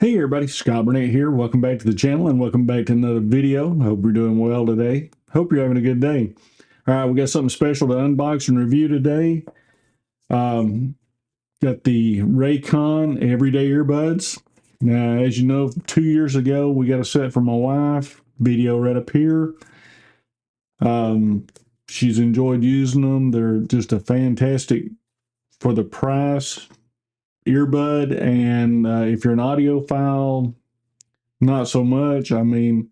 Hey everybody, Scott Burnett here. Welcome back to the channel and welcome back to another video. Hope you're doing well today. Hope you're having a good day. All right, we got something special to unbox and review today. Got the Raycon Everyday Earbuds. Now, as you know, 2 years ago, we got a set for my wife. Video right up here. She's enjoyed using them. They're just a fantastic for the price earbud, and if you're an audiophile, not so much. I mean,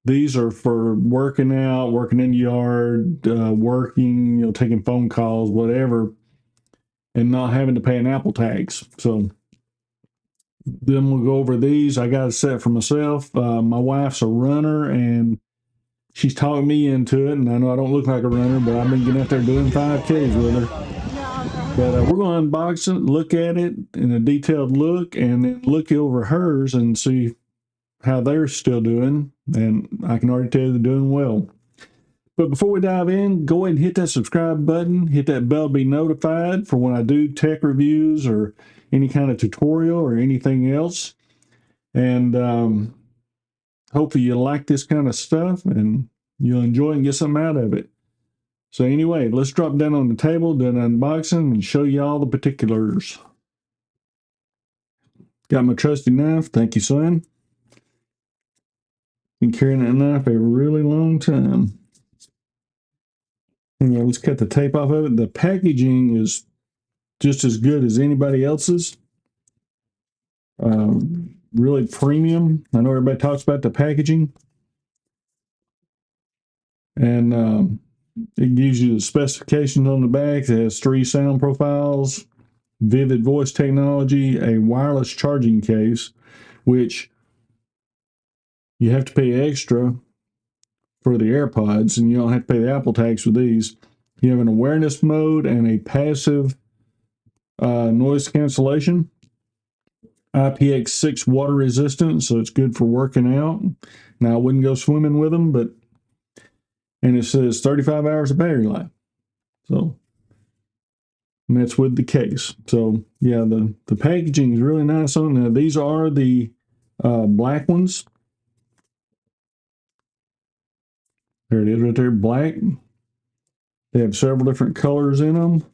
these are for working out, working in the yard, working, taking phone calls, whatever, and not having to pay an Apple tax. So then we'll go over these. I got a set for myself. My wife's a runner, and she's talking me into it. And I know I don't look like a runner, but I've been getting out there doing 5Ks with her. But we're going to unbox it, look at it in a detailed look, and then look over hers and see how they're still doing. And I can already tell they're doing well. But before we dive in, go ahead and hit that subscribe button, hit that bell to be notified for when I do tech reviews or any kind of tutorial or anything else. And hopefully you like this kind of stuff and you'll enjoy and get something out of it. So anyway, let's drop down on the table, do an unboxing, and show you all the particulars. Got my trusty knife. Thank you, son. Been carrying that knife a really long time. Anyway, let's cut the tape off of it. The packaging is just as good as anybody else's. Really premium. I know everybody talks about the packaging. And it gives you the specifications on the back. It has 3 sound profiles, vivid voice technology, a wireless charging case, which you have to pay extra for the AirPods, and you don't have to pay the Apple tax with these. You have an awareness mode and a passive noise cancellation. IPX6 water resistant, so it's good for working out. Now, I wouldn't go swimming with them, and it says 35 hours of battery life. So, and that's with the case. So, yeah, the packaging is really nice on there. These are the black ones. There it is right there, black. They have several different colors in them.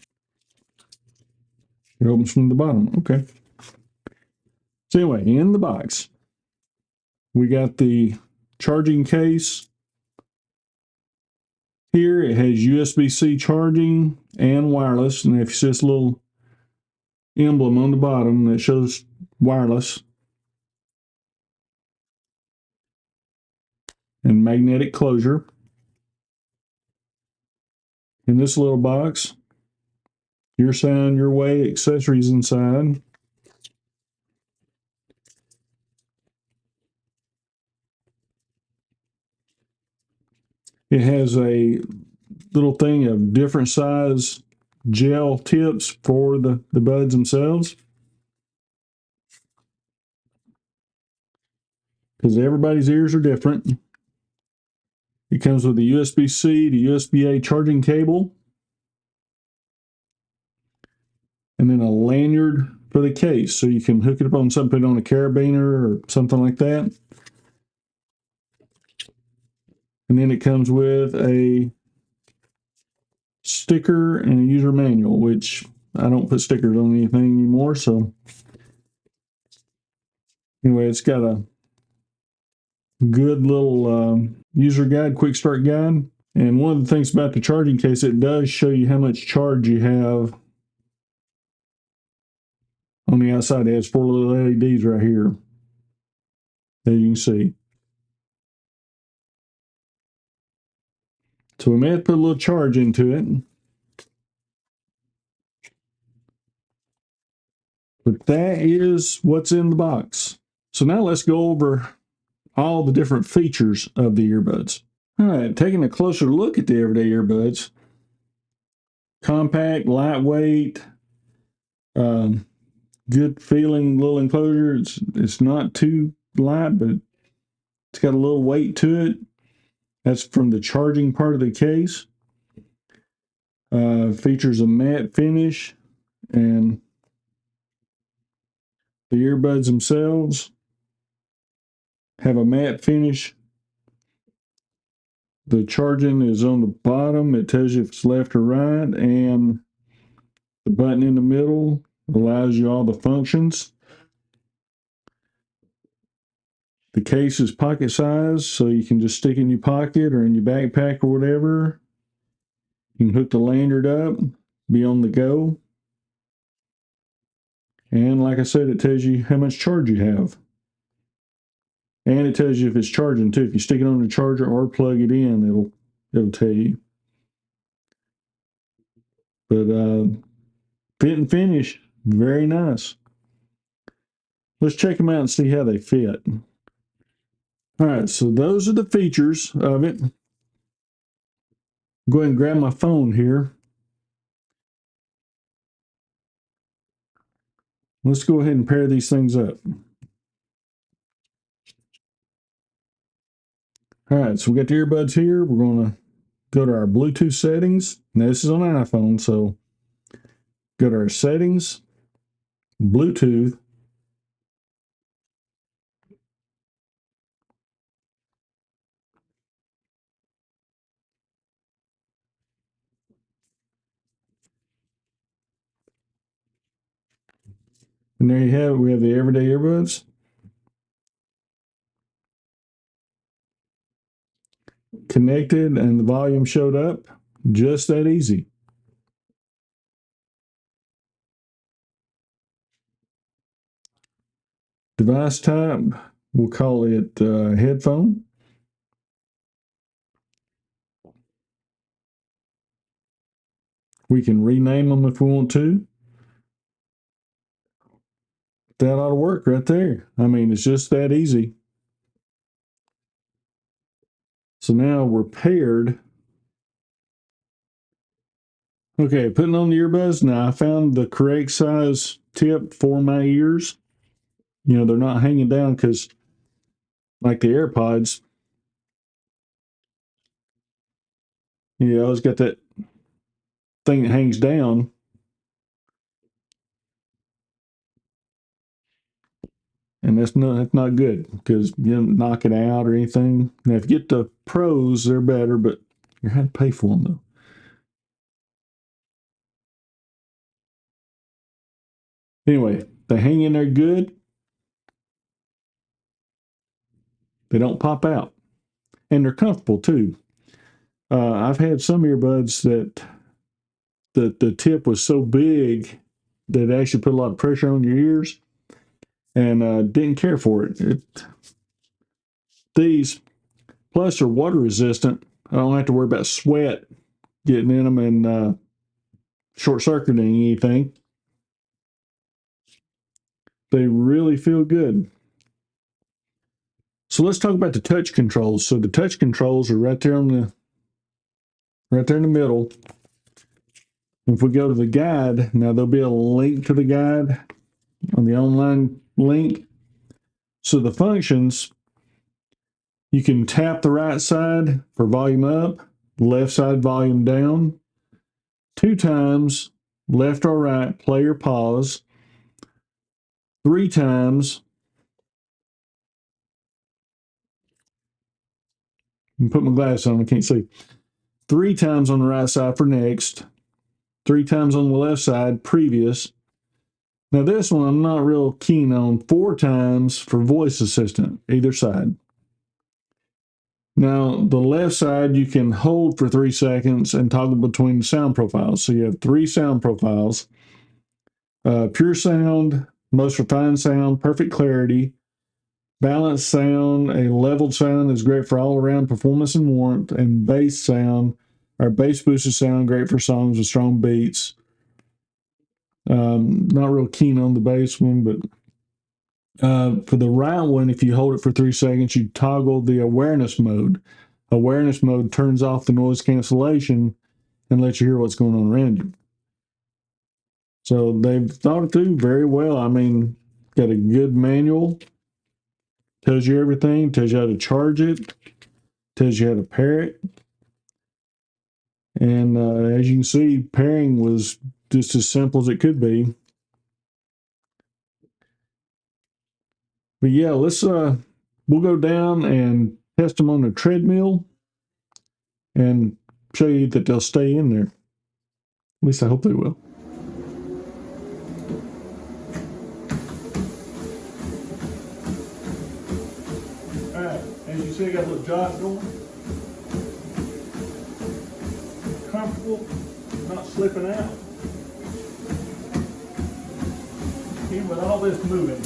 It opens from the bottom. Okay. So anyway, in the box, we got the charging case. Here it has USB-C charging and wireless. And if you see this little emblem on the bottom that shows wireless and magnetic closure. In this little box, your sound, your way, accessories inside. It has a little thing of different size gel tips for the buds themselves, because everybody's ears are different. It comes with a USB-C to USB-A charging cable, and then a lanyard for the case, so you can hook it up on something, on a carabiner or something like that. And then it comes with a sticker and a user manual, which I don't put stickers on anything anymore. So anyway, it's got a good little user guide, quick start guide. And one of the things about the charging case, it does show you how much charge you have on the outside. It has 4 little LEDs right here, as you can see. So we may have to put a little charge into it. But that is what's in the box. So now let's go over all the different features of the earbuds. All right, taking a closer look at the Everyday Earbuds. Compact, lightweight, good feeling little enclosure. It's not too light, but it's got a little weight to it. That's from the charging part of the case. Features a matte finish and The earbuds themselves have a matte finish. The charging is on the bottom. It tells you if it's left or right, and the button in the middle allows you all the functions. The case is pocket size, so you can just stick it in your pocket or in your backpack or whatever. You can hook the lanyard up, be on the go. And like I said, it tells you how much charge you have. And it tells you if it's charging too. If you stick it on the charger or plug it in, it'll tell you. But fit and finish, very nice. Let's check them out and see how they fit. All right, so those are the features of it. Go ahead and grab my phone here. Let's go ahead and pair these things up. All right, so we got the earbuds here. We're going to go to our Bluetooth settings. Now, this is on an iPhone, so go to our settings, Bluetooth. And there you have it. We have the Everyday Earbuds connected, and the volume showed up. Just that easy. Device type, we'll call it headphone. We can rename them if we want to. That ought to work right there. I mean, it's just that easy. So now we're paired. Okay, putting on the earbuds. Now I found the correct size tip for my ears. You know, they're not hanging down because, like the AirPods, you always got that thing that hangs down. And that's not good because you don't knock it out or anything. Now, if you get the pros, they're better, but you had to pay for them though. Anyway, they hang in there good. They don't pop out, and they're comfortable too. I've had some earbuds that the tip was so big that it actually put a lot of pressure on your ears, and didn't care for it. These plus are water resistant. I don't have to worry about sweat getting in them and short circuiting anything. They really feel good. So let's talk about the touch controls. So the touch controls are right there right there in the middle. If we go to the guide, now there'll be a link to the guide on the online link. So the functions, you can tap the right side for volume up, left side volume down, 2 times left or right, play or pause, 3 times. Put my glasses on, I can't see. 3 times on the right side for next, 3 times on the left side, previous. Now this one I'm not real keen on. 4 times for voice assistant, either side. Now the left side you can hold for 3 seconds and toggle between the sound profiles. So you have 3 sound profiles. Pure sound, most refined sound, perfect clarity, balanced sound, a leveled sound is great for all around performance and warmth, and bass sound, or bass boosted sound, great for songs with strong beats. Not real keen on the bass one, but for the right one, if you hold it for 3 seconds, you toggle the awareness mode. Awareness mode turns off the noise cancellation and lets you hear what's going on around you. So they've thought it through very well. I mean, got a good manual, tells you everything, tells you how to charge it, tells you how to pair it. And as you can see, pairing was just as simple as it could be. But yeah, let's we'll go down and test them on the treadmill and show you that they'll stay in there. At least I hope they will. All right, as you see, I got a little jog going. Comfortable, not slipping out. Even with all this moving.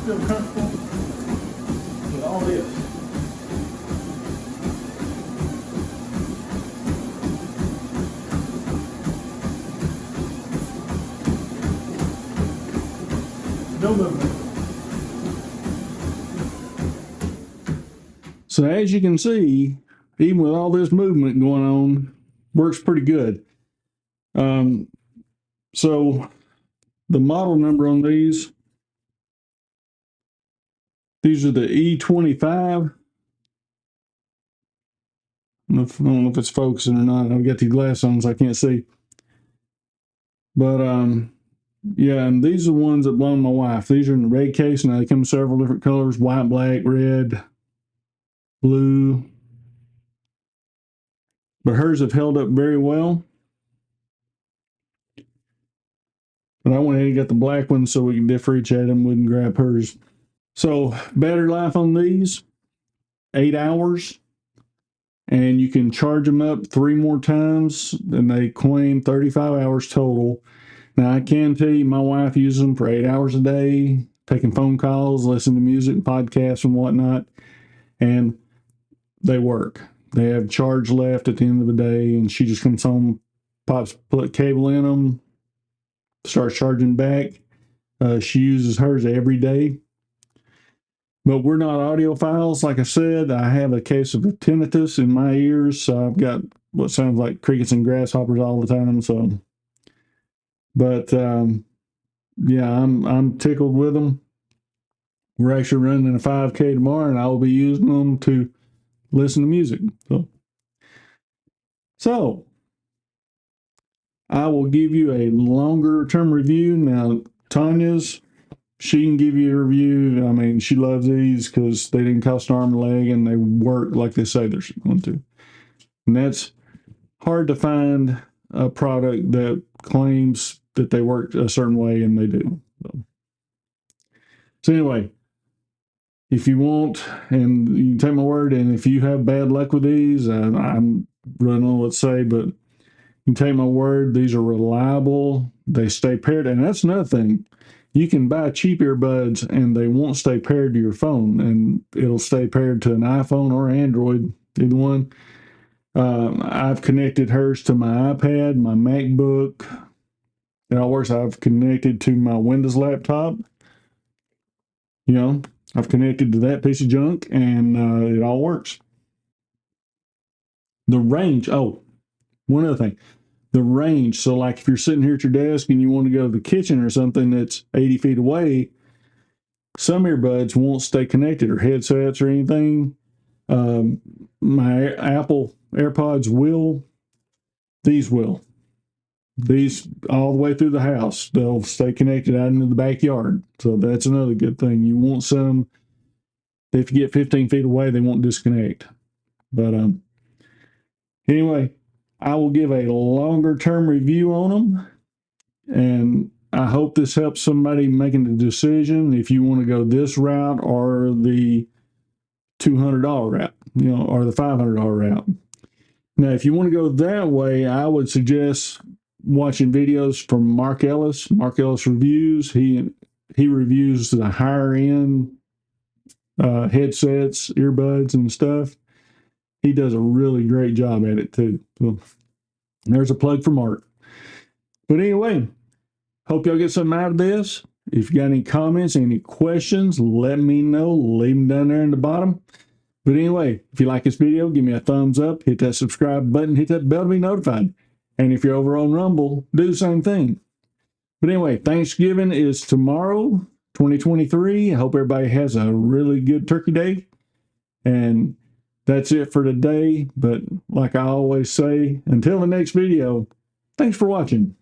Still comfortable with all this. No movement. So as you can see, even with all this movement going on, works pretty good. So the model number on these are the E25. I don't know if it's focusing or not. I've got these glasses on, so I can't see. But yeah, and these are the ones that belong to my wife. These are in the red case. Now they come in several different colors: white, black, red, blue. But hers have held up very well. But I went ahead and got the black one so we can differentiate them. Wouldn't grab hers. So battery life on these, 8 hours. And you can charge them up 3 more times, and they claim 35 hours total. Now, I can tell you, my wife uses them for 8 hours a day, taking phone calls, listening to music, podcasts, and whatnot, and they work. They have charge left at the end of the day, and she just comes home, put a cable in them, starts charging back. She uses hers every day. But we're not audiophiles. Like I said, I have a case of tinnitus in my ears, so I've got what sounds like crickets and grasshoppers all the time. So, but yeah, I'm tickled with them. We're actually running a 5K tomorrow, and I will be using them to listen to music. So I will give you a longer term review. Now, Tanya's, she can give you a review. I mean, she loves these because they didn't cost an arm and a leg, and they work like they say they're going to. And that's hard to find a product that claims that they work a certain way, and they do. So anyway, if you want, and you can take my word, and if you have bad luck with these, I'm really don't know what to say, but you can take my word, these are reliable. They stay paired, and that's another thing. You can buy cheap earbuds, and they won't stay paired to your phone, and it'll stay paired to an iPhone or Android, either one. I've connected hers to my iPad, my MacBook. It all works. I've connected to my Windows laptop. You know, I've connected to that piece of junk, and it all works. The range. Oh, one other thing. The range. So, like, if you're sitting here at your desk and you want to go to the kitchen or something that's 80 feet away, some earbuds won't stay connected, or headsets or anything. My Apple AirPods will. These will. These all the way through the house. They'll stay connected out into the backyard. So that's another good thing. You want some, if you get 15 feet away, they won't disconnect. But anyway, I will give a longer term review on them. And I hope this helps somebody making the decision if you want to go this route or the $200 route, or the $500 route. Now, if you want to go that way, I would suggest watching videos from Mark Ellis. Mark Ellis Reviews. He reviews the higher end headsets, earbuds, and stuff. He does a really great job at it too. So there's a plug for Mark. But anyway, hope y'all get something out of this. If you got any comments, any questions, let me know. Leave them down there in the bottom. But anyway, if you like this video, give me a thumbs up, hit that subscribe button, hit that bell to be notified. And if you're over on Rumble, do the same thing. But anyway, Thanksgiving is tomorrow, 2023. I hope everybody has a really good turkey day. And that's it for today. But like I always say, until the next video, thanks for watching.